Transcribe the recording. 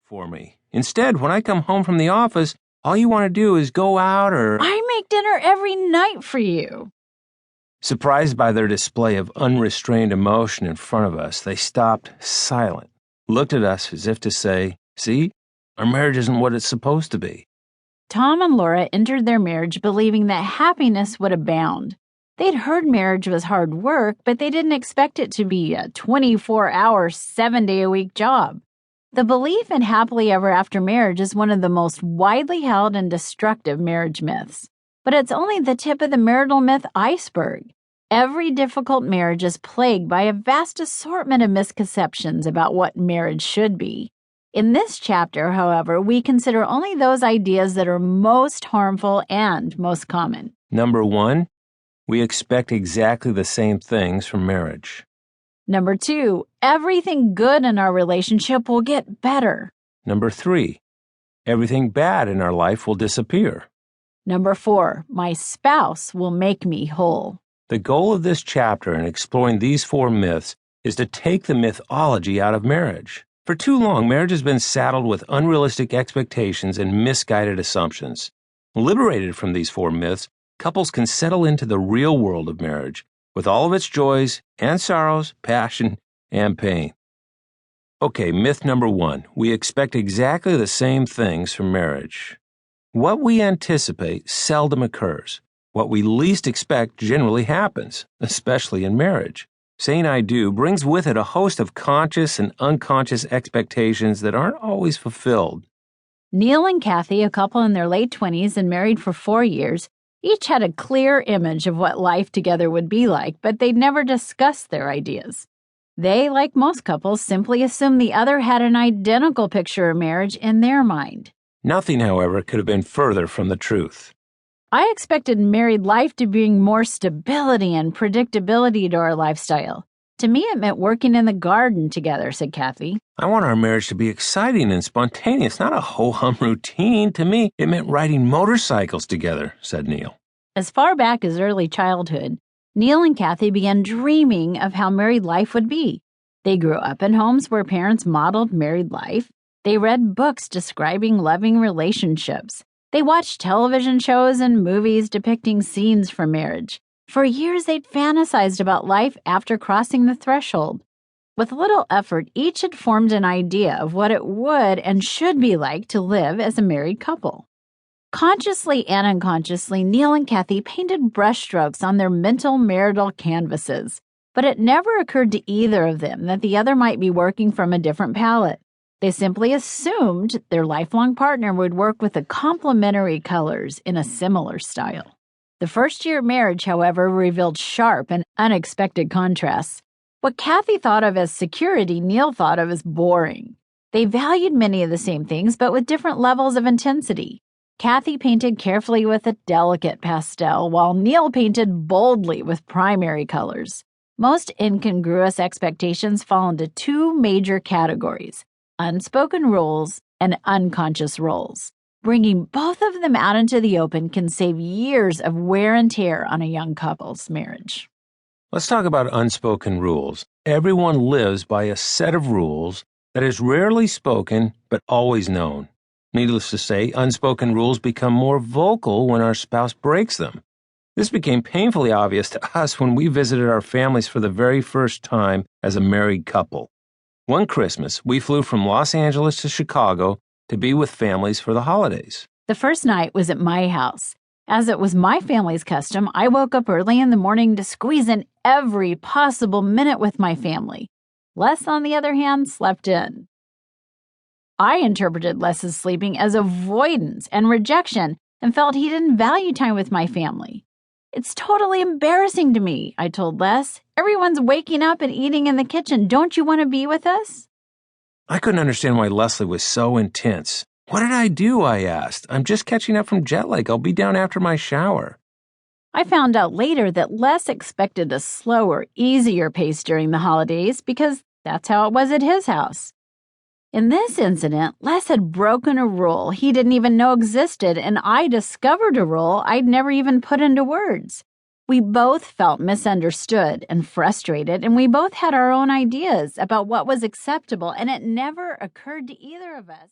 for me. Instead, when I come home from the office, all you want to do is go out or... I make dinner every night for you. Surprised by their display of unrestrained emotion in front of us, they stopped silent, looked at us as if to say, "See, our marriage isn't what it's supposed to be." Tom and Laura entered their marriage believing that happiness would abound. They'd heard marriage was hard work, but they didn't expect it to be a 24-hour, 7-day-a-week job. The belief in happily ever after marriage is one of the most widely held and destructive marriage myths. But it's only the tip of the marital myth iceberg. Every difficult marriage is plagued by a vast assortment of misconceptions about what marriage should be. In this chapter, however, we consider only those ideas that are most harmful and most common. Number 1, we expect exactly the same things from marriage. Number 2, everything good in our relationship will get better. Number 3, everything bad in our life will disappear. Number 4, my spouse will make me whole. The goal of this chapter in exploring these 4 myths is to take the mythology out of marriage. For too long, marriage has been saddled with unrealistic expectations and misguided assumptions. Liberated from these 4 myths, couples can settle into the real world of marriage, with all of its joys and sorrows, passion and pain. Okay, myth number 1. We expect exactly the same things from marriage. What we anticipate seldom occurs. What we least expect generally happens, especially in marriage. Saying I do brings with it a host of conscious and unconscious expectations that aren't always fulfilled. Neil and Kathy, a couple in their late 20s and married for 4 years, each had a clear image of what life together would be like, but they'd never discussed their ideas. They, like most couples, simply assumed the other had an identical picture of marriage in their mind. Nothing, however, could have been further from the truth. I expected married life to bring more stability and predictability to our lifestyle. To me, it meant working in the garden together, said Kathy. I want our marriage to be exciting and spontaneous, not a ho-hum routine. To me, it meant riding motorcycles together, said Neil. As far back as early childhood, Neil and Kathy began dreaming of how married life would be. They grew up in homes where parents modeled married life. They read books describing loving relationships. They watched television shows and movies depicting scenes from marriage. For years, they'd fantasized about life after crossing the threshold. With little effort, each had formed an idea of what it would and should be like to live as a married couple. Consciously and unconsciously, Neil and Kathy painted brushstrokes on their mental marital canvases, but it never occurred to either of them that the other might be working from a different palette. They simply assumed their lifelong partner would work with the complementary colors in a similar style. The first year of marriage, however, revealed sharp and unexpected contrasts. What Kathy thought of as security, Neil thought of as boring. They valued many of the same things, but with different levels of intensity. Kathy painted carefully with a delicate pastel, while Neil painted boldly with primary colors. Most incongruous expectations fall into 2 major categories: unspoken rules and unconscious roles. Bringing both of them out into the open can save years of wear and tear on a young couple's marriage. Let's talk about unspoken rules. Everyone lives by a set of rules that is rarely spoken but always known. Needless to say, unspoken rules become more vocal when our spouse breaks them. This became painfully obvious to us when we visited our families for the very first time as a married couple. One Christmas, we flew from Los Angeles to Chicago to be with families for the holidays. The first night was at my house. As it was my family's custom, I woke up early in the morning to squeeze in every possible minute with my family. Les, on the other hand, slept in. I interpreted Les's sleeping as avoidance and rejection and felt he didn't value time with my family. It's totally embarrassing to me, I told Les. Everyone's waking up and eating in the kitchen. Don't you want to be with us? I couldn't understand why Leslie was so intense. What did I do? I asked. I'm just catching up from jet lag. I'll be down after my shower. I found out later that Les expected a slower, easier pace during the holidays because that's how it was at his house. In this incident, Les had broken a rule he didn't even know existed, and I discovered a rule I'd never even put into words. We both felt misunderstood and frustrated, and we both had our own ideas about what was acceptable, and it never occurred to either of us